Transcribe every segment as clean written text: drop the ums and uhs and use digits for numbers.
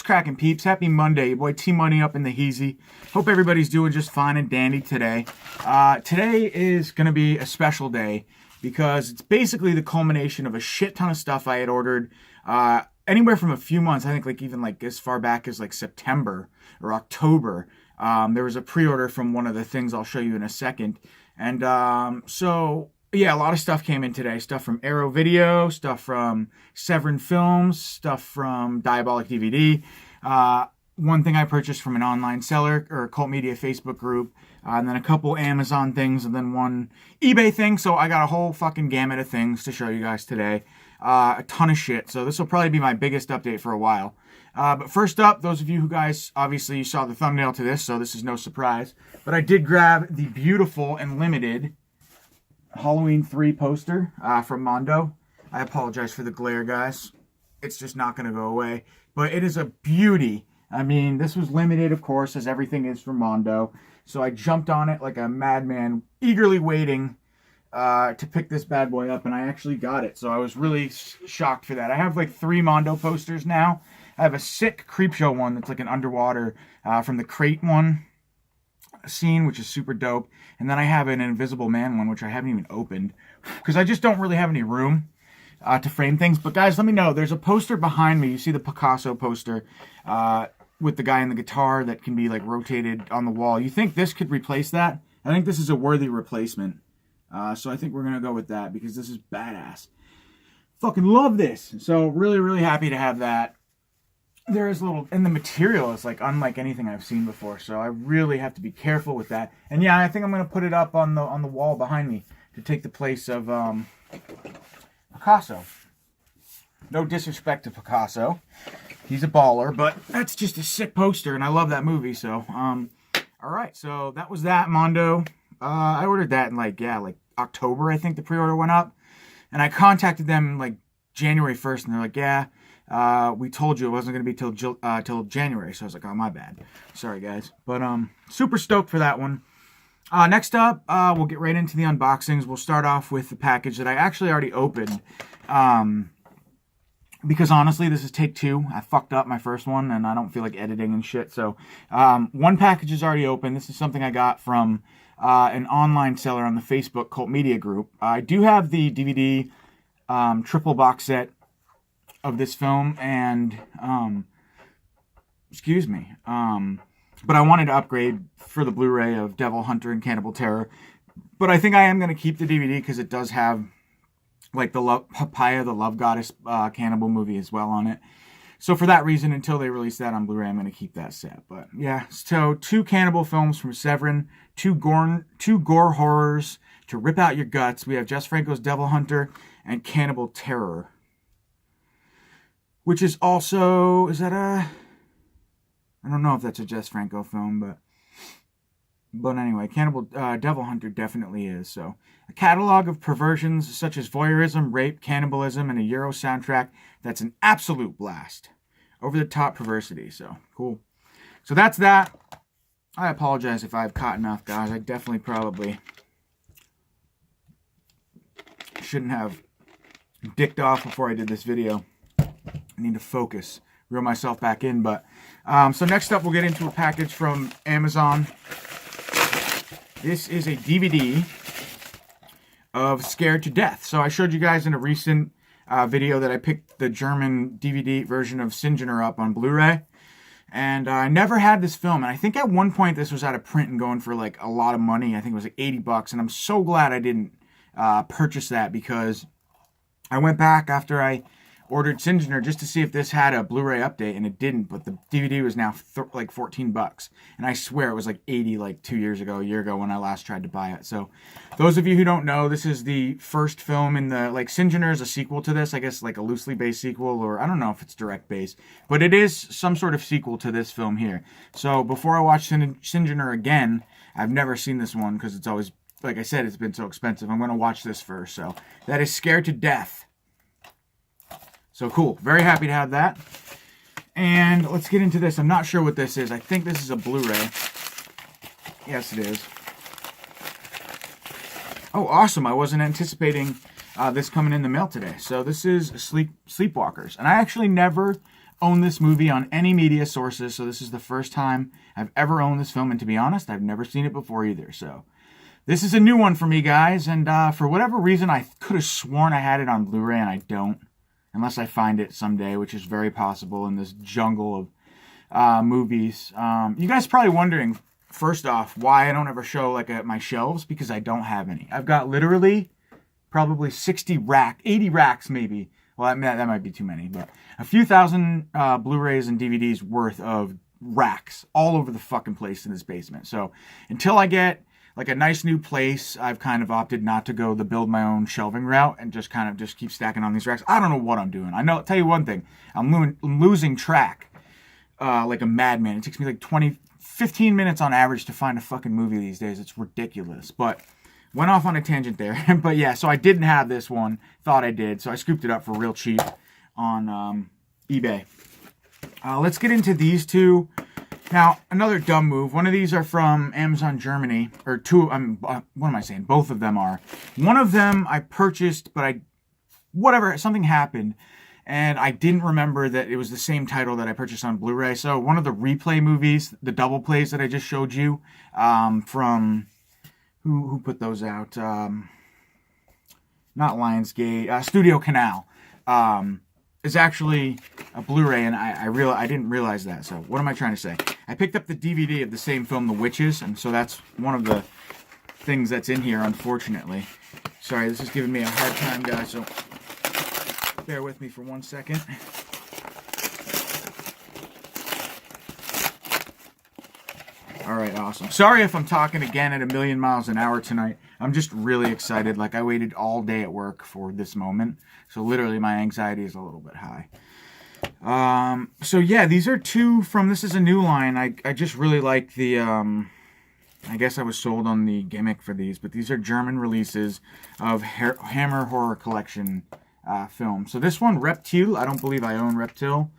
What's cracking, peeps? Happy Monday. Your boy T-Money up in the heezy. Hope everybody's doing just fine and dandy today. Today is going to be a special day because it's basically the culmination of a shit ton of stuff I had ordered anywhere from a few months. I think like even like as far back as like September or October. There was a pre-order from one of the things I'll show you in a second. And so... yeah, a lot of stuff came in today. Stuff from Arrow Video, stuff from Severin Films, stuff from Diabolic DVD. One thing I purchased from an online seller or Cult Media Facebook group. And then a couple Amazon things and then one eBay thing. So I got a whole fucking gamut of things to show you guys today. A ton of shit. So this will probably be my biggest update for a while. But first up, those of you who guys, obviously you saw the thumbnail to this, so this is no surprise. But I did grab the beautiful and limited Halloween 3 poster from Mondo. I apologize for the glare, guys. It's just not going to go away. But it is a beauty. I mean, this was limited, of course, as everything is from Mondo. So I jumped on it like a madman, eagerly waiting to pick this bad boy up. And I actually got it. So I was really shocked for that. I have like 3 Mondo posters now. I have a sick Creepshow one that's like an underwater from the Crate one scene, which is super dope. And then I have an Invisible Man one, which I haven't even opened because I just don't really have any room to frame things. But guys, let me know. There's a poster behind me. You see the Picasso poster with the guy in the guitar that can be like rotated on the wall. You think this could replace that? I think this is a worthy replacement. So I think we're going to go with that because this is badass. Fucking love this. So really, really happy to have that. There is little, and the material is like unlike anything I've seen before, so I really have to be careful with that. And yeah, I think I'm gonna put it up on the wall behind me to take the place of Picasso. No disrespect to Picasso, he's a baller, but that's just a sick poster, and I love that movie. So all right, so that was that Mondo. I ordered that in like October, I think the pre-order went up, and I contacted them like January 1st, and they're like, yeah. We told you it wasn't going to be till January, so I was like, oh, my bad. Sorry, guys. But super stoked for that one. Next up, we'll get right into the unboxings. We'll start off with the package that I actually already opened. Because honestly, this is take 2. I fucked up my first one, and I don't feel like editing and shit. So one package is already open. This is something I got from an online seller on the Facebook Cult Media group. I do have the DVD triple box set of this film, and but I wanted to upgrade for the Blu-ray of Devil Hunter and Cannibal Terror. But I think I am going to keep the DVD because it does have like the Papaya, the Love Goddess cannibal movie as well on it. So for that reason, until they release that on Blu-ray, I'm going to keep that set. But yeah, so 2 cannibal films from Severin, 2 gore horrors to rip out your guts. We have Jess Franco's Devil Hunter and Cannibal Terror, which is also, I don't know if that's a Jess Franco film, but anyway, Devil Hunter definitely is. So, a catalog of perversions such as voyeurism, rape, cannibalism, and a Euro soundtrack that's an absolute blast. Over-the-top perversity, so cool. So that's that. I apologize if I've caught enough, guys. I definitely probably shouldn't have dicked off before I did this video. I need to focus, reel myself back in. But so next up, we'll get into a package from Amazon. This is a DVD of Scared to Death. So I showed you guys in a recent video that I picked the German DVD version of Singener up on Blu-ray. And I never had this film. And I think at one point this was out of print and going for like a lot of money. I think it was like $80. And I'm so glad I didn't purchase that because I went back after I ordered Singener just to see if this had a Blu-ray update, and it didn't, but the DVD was now like $14. And I swear it was like 80 like 2 years ago, a year ago when I last tried to buy it. So those of you who don't know, this is the first film in the, like Singener is a sequel to this, I guess like a loosely based sequel, or I don't know if it's direct based, but it is some sort of sequel to this film here. So before I watch Singener again, I've never seen this one because it's always, like I said, it's been so expensive. I'm going to watch this first. So that is Scared to Death. So cool. Very happy to have that. And let's get into this. I'm not sure what this is. I think this is a Blu-ray. Yes, it is. Oh, awesome. I wasn't anticipating this coming in the mail today. So this is Sleepwalkers. And I actually never own this movie on any media sources, so this is the first time I've ever owned this film, and to be honest, I've never seen it before either, so this is a new one for me, guys, and for whatever reason, I could have sworn I had it on Blu-ray, and I don't, unless I find it someday, which is very possible in this jungle of movies. You guys are probably wondering, first off, why I don't ever show like my shelves, because I don't have any. I've got literally probably 80 racks maybe. Well, that might be too many, but a few thousand Blu-rays and DVDs worth of racks all over the fucking place in this basement. So until I get like a nice new place, I've kind of opted not to go the build my own shelving route and just kind of just keep stacking on these racks. I don't know what I'm doing. I'll tell you one thing. I'm losing track like a madman. It takes me like 15 minutes on average to find a fucking movie these days. It's ridiculous. But went off on a tangent there. But yeah, so I didn't have this one. Thought I did. So I scooped it up for real cheap on eBay. Let's get into these two. Now, another dumb move. One of these are from Amazon Germany, or two, what am I saying? Both of them are. One of them I purchased, but something happened, and I didn't remember that it was the same title that I purchased on Blu-ray. So one of the replay movies, the double plays that I just showed you, from, who put those out? Not Lionsgate, Studio Canal. Is actually a Blu-ray, and I didn't realize that. So what am I trying to say? I picked up the DVD of the same film, The Witches, and so that's one of the things that's in here, unfortunately. Sorry, this is giving me a hard time, guys, so bear with me for 1 second. Alright, awesome. Sorry if I'm talking again at 1,000,000 miles an hour tonight. I'm just really excited. Like, I waited all day at work for this moment. So literally my anxiety is a little bit high. So yeah, these are two from, this is a new line. I just really like the, I guess I was sold on the gimmick for these, but these are German releases of Hammer Horror Collection films. So this one, Reptile, I don't believe I own Reptile.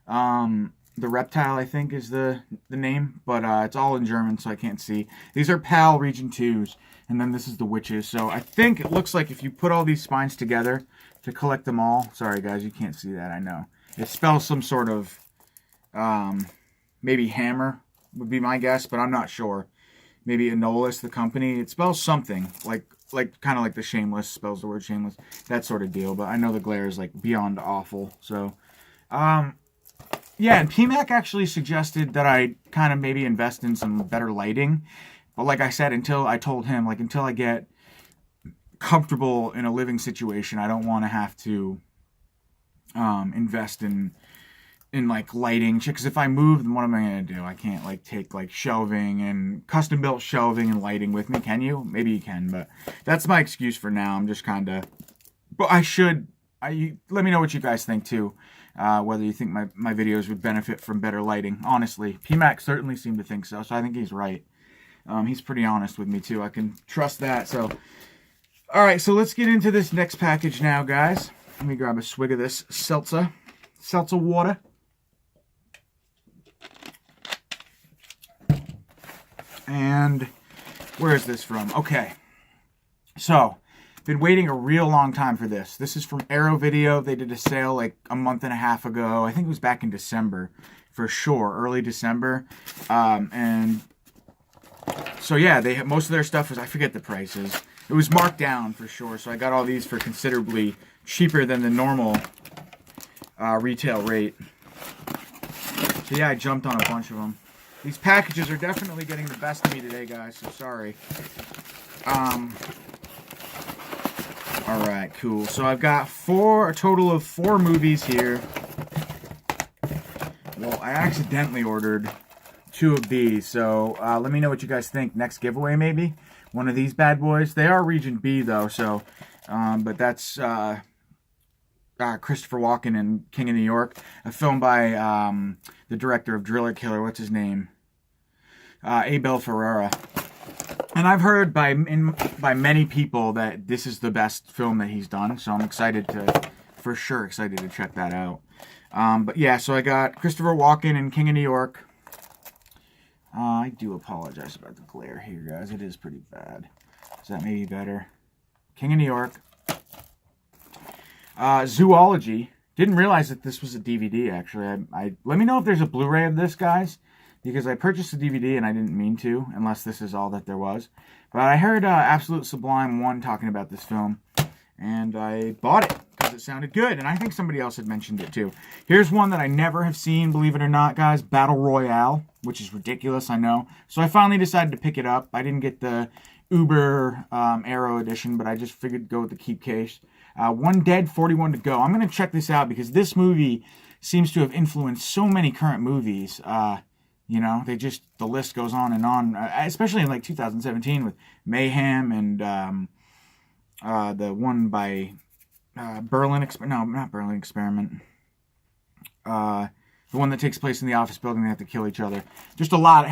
The Reptile, I think, is the name, but it's all in German, so I can't see. These are PAL Region 2s, and then this is the Witches. So I think it looks like if you put all these spines together to collect them all, sorry guys, you can't see that, I know. It spells some sort of, maybe Hammer would be my guess, but I'm not sure. Maybe Anolis, the company. It spells something, like kind of like the Shameless spells the word shameless, that sort of deal, but I know the glare is like beyond awful, so, yeah, and PMAC actually suggested that I kind of maybe invest in some better lighting. But like I said, until I get comfortable in a living situation, I don't want to have to invest in like lighting. Because if I move, then what am I going to do? I can't like take like shelving and custom built shelving and lighting with me. Can you? Maybe you can, but that's my excuse for now. I'm just kind of... But let me know what you guys think too. Whether you think my videos would benefit from better lighting. Honestly, PMAC certainly seemed to think so I think he's right. He's pretty honest with me too. I can trust that. So, alright, so let's get into this next package now, guys. Let me grab a swig of this seltzer water. And where is this from? Okay, so been waiting a real long time for this. This is from Arrow Video. They did a sale like a month and a half ago. I think it was back in December, for sure, early December. And so yeah, most of their stuff was, I forget the prices. It was marked down for sure. So I got all these for considerably cheaper than the normal retail rate. So yeah, I jumped on a bunch of them. These packages are definitely getting the best of me today, guys. So sorry. Alright, cool. So I've got a total of 4 movies here. Well, I accidentally ordered 2 of these, so let me know what you guys think. Next giveaway, maybe? One of these bad boys. They are Region B, though, so... but that's Christopher Walken and King of New York. A film by the director of Driller Killer. What's his name? Abel Ferrara. And I've heard by many people that this is the best film that he's done, so I'm excited to check that out. But yeah, so I got Christopher Walken and King of New York. I do apologize about the glare here, guys. It is pretty bad. Is that maybe better? King of New York. Zoology, Didn't realize that this was a DVD, actually. I let me know if there's a Blu-ray of this, guys, because I purchased a DVD and I didn't mean to, unless this is all that there was. But I heard Absolute Sublime 1 talking about this film, and I bought it because it sounded good, and I think somebody else had mentioned it too. Here's one that I never have seen, believe it or not, guys, Battle Royale, which is ridiculous, I know. So I finally decided to pick it up. I didn't get the Uber Aero edition, but I just figured to go with the keep case. 1 dead, 41 to go. I'm going to check this out because this movie seems to have influenced so many current movies. You know, the list goes on, especially in like 2017 with Mayhem and the one by not Berlin Experiment. The one that takes place in the office building, they have to kill each other. Just a lot.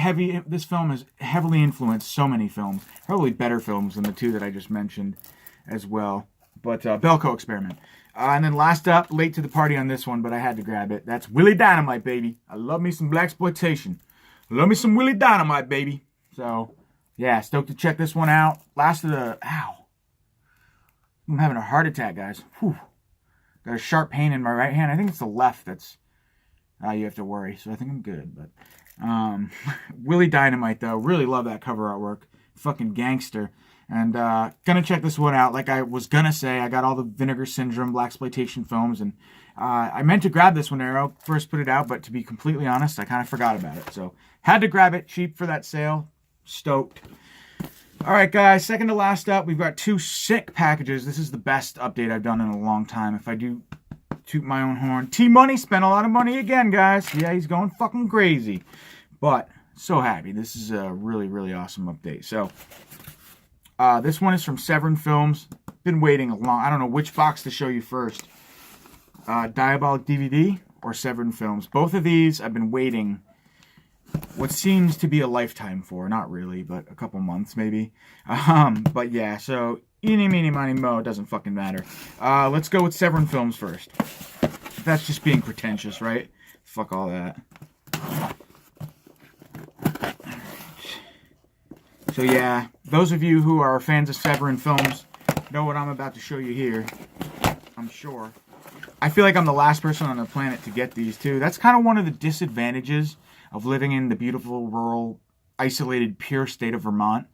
This film has heavily influenced so many films. Probably better films than the 2 that I just mentioned as well. But Belko Experiment. And then last up, late to the party on this one, but I had to grab it. That's Willie Dynamite, baby. I love me some blaxploitation. I love me some Willie Dynamite, baby. So, yeah, stoked to check this one out. Ow. I'm having a heart attack, guys. Whew. Got a sharp pain in my right hand. I think it's the left that's you have to worry. So I think I'm good. But Willie Dynamite, though. Really love that cover artwork. Fucking gangster. And gonna check this one out. Like I was gonna say, I got all the Vinegar Syndrome blaxploitation films, and I meant to grab this when Arrow first put it out, but to be completely honest, I kind of forgot about it. So had to grab it, cheap for that sale. Stoked. All right, guys, second to last up, we've got 2 sick packages. This is the best update I've done in a long time. If I do toot my own horn. T-Money spent a lot of money again, guys. Yeah, he's going fucking crazy. But so happy. This is a really, really awesome update. So this one is from Severin Films. Been waiting a long... I don't know which box to show you first. Diabolic DVD or Severin Films. Both of these I've been waiting what seems to be a lifetime for. Not really, but a couple months maybe. But yeah, so eeny, meeny, miny, mo. It doesn't fucking matter. Let's go with Severin Films first. That's just being pretentious, right? Fuck all that. So yeah, those of you who are fans of Severin Films know what I'm about to show you here. I'm sure. I feel like I'm the last person on the planet to get these too. That's kind of one of the disadvantages of living in the beautiful, rural, isolated, pure state of Vermont,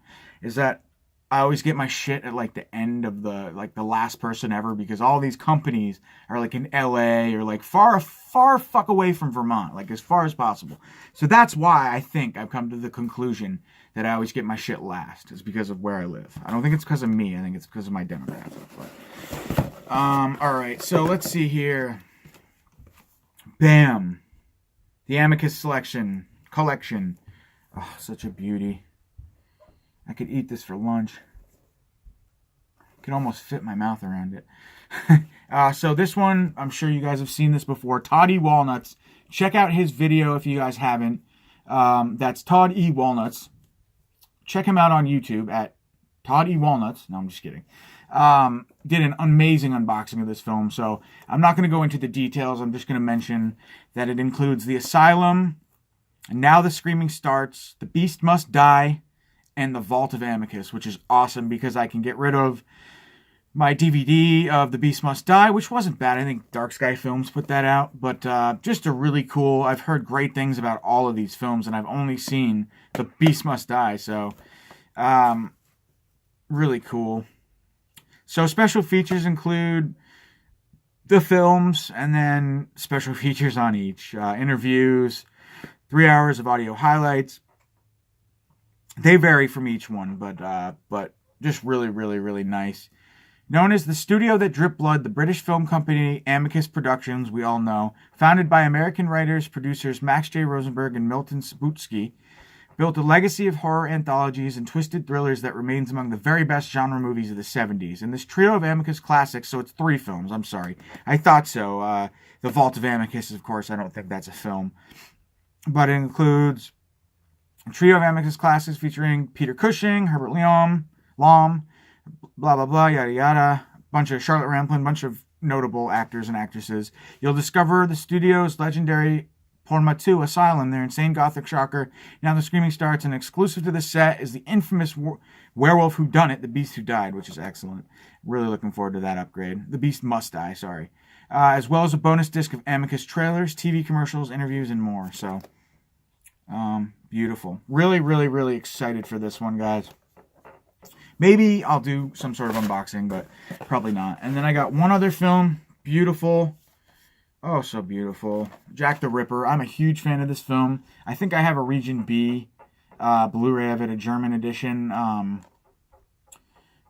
is that I always get my shit at like the end of the last person ever, because all these companies are like in LA or like far fuck away from Vermont, like as far as possible. So that's why I think I've come to the conclusion that I always get my shit last, is because of where I live. I don't think it's because of me. I think it's because of my demographic. But all right, so let's see here. Bam. The Amicus collection. Oh, such a beauty. I could eat this for lunch. I could almost fit my mouth around it. So this one, I'm sure you guys have seen this before. Todd E. Walnuts. Check out his video if you guys haven't. That's Todd E. Walnuts. Check him out on YouTube at Todd E. Walnuts. No, I'm just kidding. Did an amazing unboxing of this film. So I'm not going to go into the details. I'm just going to mention that it includes The Asylum, and Now the Screaming Starts, The Beast Must Die, and The Vault of Amicus, which is awesome because I can get rid of my DVD of The Beast Must Die, which wasn't bad. I think Dark Sky Films put that out, but just a really cool... I've heard great things about all of these films, and I've only seen The Beast Must Die, so really cool. So special features include the films, and then special features on each. Interviews, 3 hours of audio highlights. They vary from each one, but just really, really, really nice. Known as the studio that dripped blood, the British film company Amicus Productions, we all know, founded by American writers, producers Max J. Rosenberg and Milton Subotsky, built a legacy of horror anthologies and twisted thrillers that remains among the very best genre movies of the 70s. And this trio of Amicus classics, so it's 3 films, I'm sorry. I thought so. The Vault of Amicus, of course, I don't think that's a film. But it includes a trio of Amicus classics featuring Peter Cushing, Herbert Lom, blah, blah, blah, yada, yada. Bunch of Charlotte Rampling, bunch of notable actors and actresses. You'll discover the studio's legendary Portmatu Asylum, their insane gothic shocker. Now the Screaming Starts, and exclusive to the set is the infamous werewolf whodunit, The Beast Who Died, which is excellent. Really looking forward to that upgrade. The Beast Must Die, sorry. as well as a bonus disc of Amicus trailers, TV commercials, interviews, and more. So, beautiful. Really, really, really excited for this one, guys. Maybe I'll do some sort of unboxing, but probably not. And then I got one other film. Beautiful. Oh, so beautiful. Jack the Ripper. I'm a huge fan of this film. I think I have a Region B Blu-ray of it, a German edition.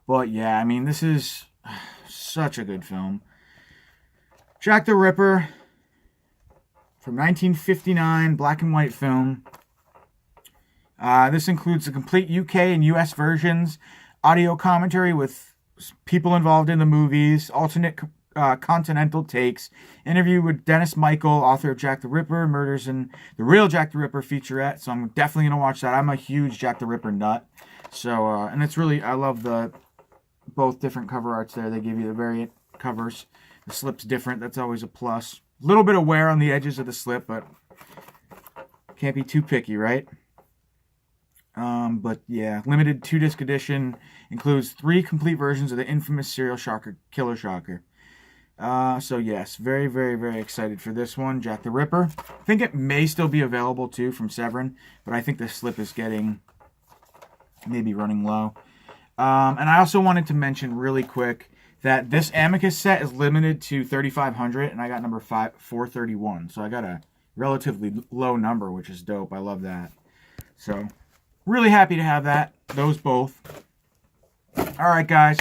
But yeah, I mean, this is such a good film. Jack the Ripper from 1959, black and white film. This includes the complete UK and US versions, audio commentary with people involved in the movies, alternate continental takes, interview with Dennis Michael, author of Jack the Ripper, Murders in the Real Jack the Ripper featurette. So I'm definitely going to watch that. I'm a huge Jack the Ripper nut. So, and it's really, I love the both different cover arts there. They give you the variant covers. The slip's different. That's always a plus. A little bit of wear on the edges of the slip, but can't be too picky, right? But yeah, limited 2-disc edition includes 3 complete versions of the infamous serial shocker, Killer Shocker. So yes, very, very, very excited for this one, Jack the Ripper. I think it may still be available too from Severin, but I think the slip is getting, maybe running low. And I also wanted to mention really quick that this Amicus set is limited to 3,500, and I got number 431. So I got a relatively low number, which is dope. I love that. So really happy to have that. Those both. All right, guys.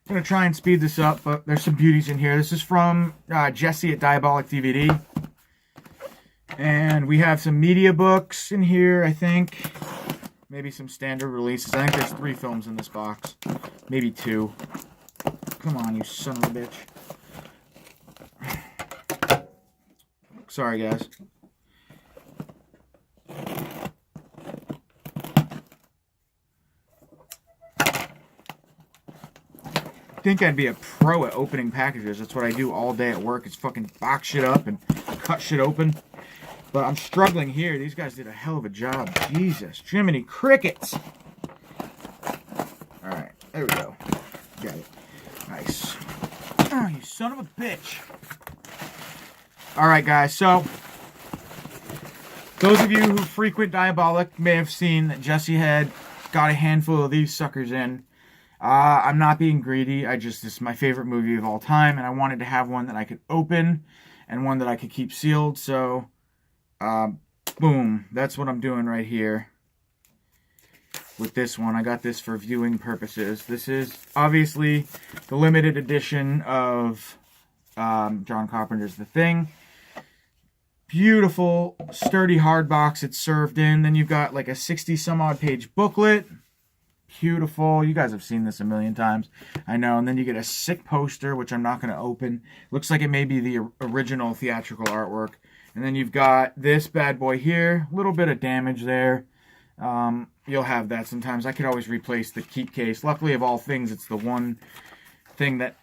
I'm going to try and speed this up, but there's some beauties in here. This is from Jesse at Diabolic DVD. And we have some media books in here, I think. Maybe some standard releases. I think there's 3 films in this box. Maybe 2. Come on, you son of a bitch. Sorry, guys. I think I'd be a pro at opening packages. That's what I do all day at work. Is fucking box shit up and cut shit open. But I'm struggling here. These guys did a hell of a job. Jesus. Jiminy Crickets. Alright. There we go. Got it. Nice. Oh, you son of a bitch. Alright, guys. So, those of you who frequent Diabolic may have seen that Jesse had got a handful of these suckers in. I'm not being greedy. This is my favorite movie of all time, and I wanted to have one that I could open and one that I could keep sealed. So, boom. That's what I'm doing right here with this one. I got this for viewing purposes. This is obviously the limited edition of John Carpenter's The Thing. Beautiful, sturdy hard box it's served in. Then you've got like a 60-some-odd page booklet. Beautiful. You guys have seen this a million times. I know. And then you get a sick poster, which I'm not going to open. Looks like it may be the original theatrical artwork. And then you've got this bad boy here. A little bit of damage there. You'll have that sometimes. I could always replace the keep case. Luckily, of all things, it's the one thing that,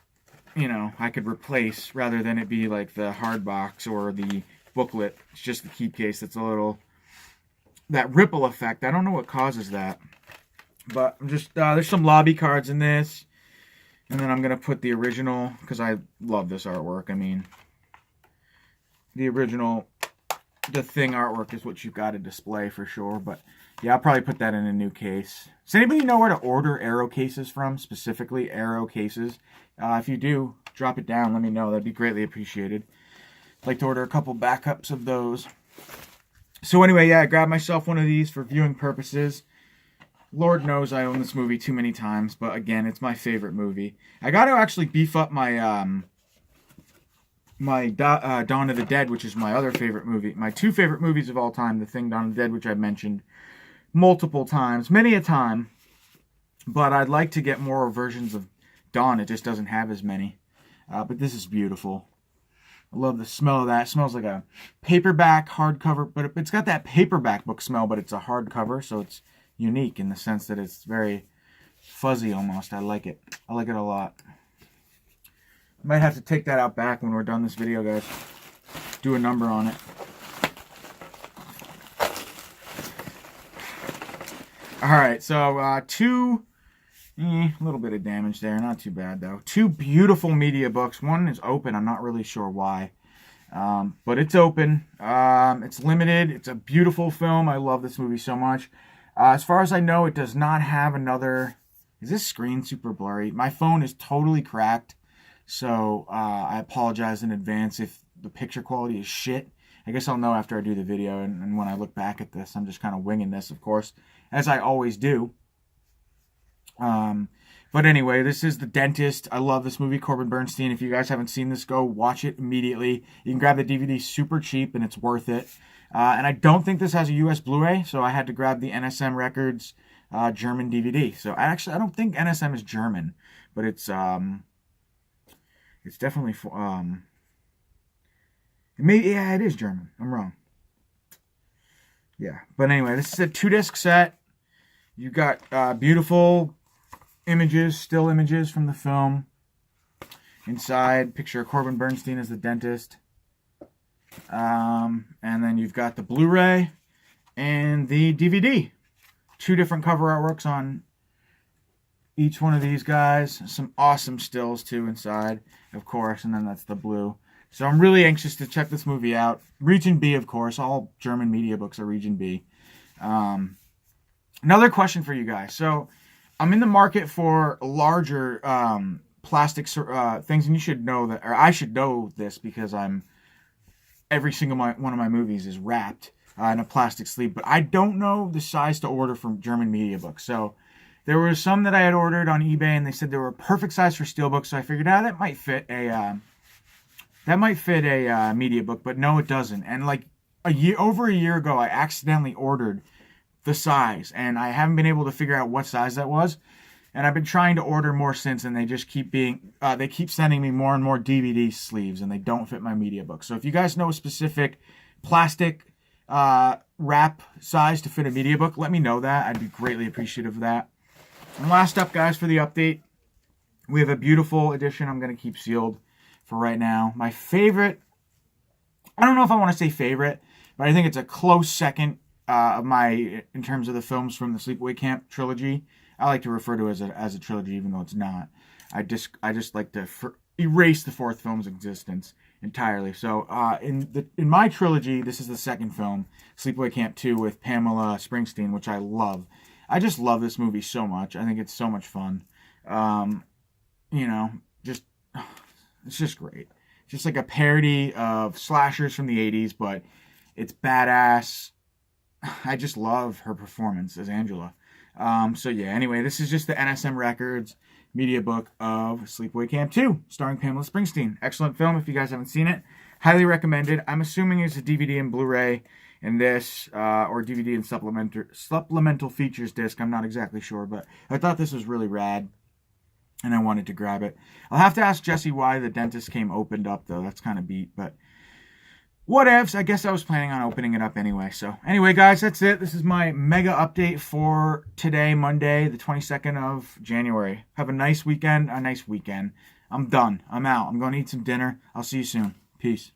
you know, I could replace rather than it be like the hard box or the booklet. It's just the keep case that's a little... that ripple effect. I don't know what causes that. But I'm just, there's some lobby cards in this. And then I'm going to put the original, because I love this artwork. I mean, the original, The Thing artwork is what you've got to display for sure. But yeah, I'll probably put that in a new case. Does anybody know where to order Arrow cases from? Specifically, Arrow cases. If you do, drop it down. Let me know. That'd be greatly appreciated. I'd like to order a couple backups of those. So anyway, yeah, I grabbed myself one of these for viewing purposes. Lord knows I own this movie too many times, but again, it's my favorite movie. I got to actually beef up my Dawn of the Dead, which is my other favorite movie. My 2 favorite movies of all time, The Thing, Dawn of the Dead, which I've mentioned multiple times, many a time. But I'd like to get more versions of Dawn. It just doesn't have as many. But this is beautiful. I love the smell of that. It smells like a paperback hardcover, but it's got that paperback book smell, but it's a hardcover, so it's unique in the sense that it's very fuzzy almost. I like it. I like it a lot. Might have to take that out back when we're done this video, guys. Do a number on it. Alright, so 2 A little bit of damage there. Not too bad, though. Two beautiful media books. One is open. I'm not really sure why. But it's open. It's limited. It's a beautiful film. I love this movie so much. As far as I know, it does not have another... Is this screen super blurry? My phone is totally cracked. So I apologize in advance if the picture quality is shit. I guess I'll know after I do the video. And when I look back at this, I'm just kind of winging this, of course, as I always do. But anyway, this is The Dentist. I love this movie, Corbin Bernstein. If you guys haven't seen this, go watch it immediately. You can grab the DVD super cheap, and it's worth it. And I don't think this has a US Blu-ray, so I had to grab the NSM Records German DVD. So I don't think NSM is German, but it's definitely it is German. I'm wrong. Yeah, but anyway, this is a 2-disc set. You got beautiful images, still images from the film. Inside, picture of Corbin Bernstein as the dentist. And then you've got the Blu-ray and the DVD. 2 different cover artworks on each one of these guys. Some awesome stills, too, inside, of course. And then that's the blue. So I'm really anxious to check this movie out. Region B, of course. All German media books are Region B. Another question for you guys. So I'm in the market for larger plastic things, and you should know that, or I should know this because every single one of my movies is wrapped in a plastic sleeve, but I don't know the size to order from German media books. So there were some that I had ordered on eBay, and they said they were a perfect size for steelbook. So I figured, that might fit a media book, but no, it doesn't. And like over a year ago, I accidentally ordered the size, and I haven't been able to figure out what size that was. And I've been trying to order more since, and they just keep sending me more and more DVD sleeves, and they don't fit my media book. So if you guys know a specific plastic wrap size to fit a media book, let me know that. I'd be greatly appreciative of that. And last up, guys, for the update, we have a beautiful edition I'm going to keep sealed for right now. My favorite, I don't know if I want to say favorite, but I think it's a close second in terms of the films from the Sleepaway Camp trilogy. I like to refer to it as a trilogy, even though it's not. I just like to erase the fourth film's existence entirely. So in my trilogy, this is the second film, Sleepaway Camp 2 with Pamela Springsteen, which I love. I just love this movie so much. I think it's so much fun. It's just great. It's just like a parody of slashers from the 80s, but it's badass. I just love her performance as Angela. So yeah, anyway, this is just the NSM Records media book of Sleepaway Camp 2, starring Pamela Springsteen. Excellent film if you guys haven't seen it. Highly recommended. I'm assuming it's a DVD and Blu-ray in this, or DVD and supplemental features disc. I'm not exactly sure, but I thought this was really rad, and I wanted to grab it. I'll have to ask Jesse why The Dentist came opened up, though. That's kind of beat, but whatevs. I guess I was planning on opening it up anyway. So anyway, guys, that's it. This is my mega update for today, Monday, the 22nd of January. Have a nice weekend. I'm done. I'm out. I'm going to eat some dinner. I'll see you soon. Peace.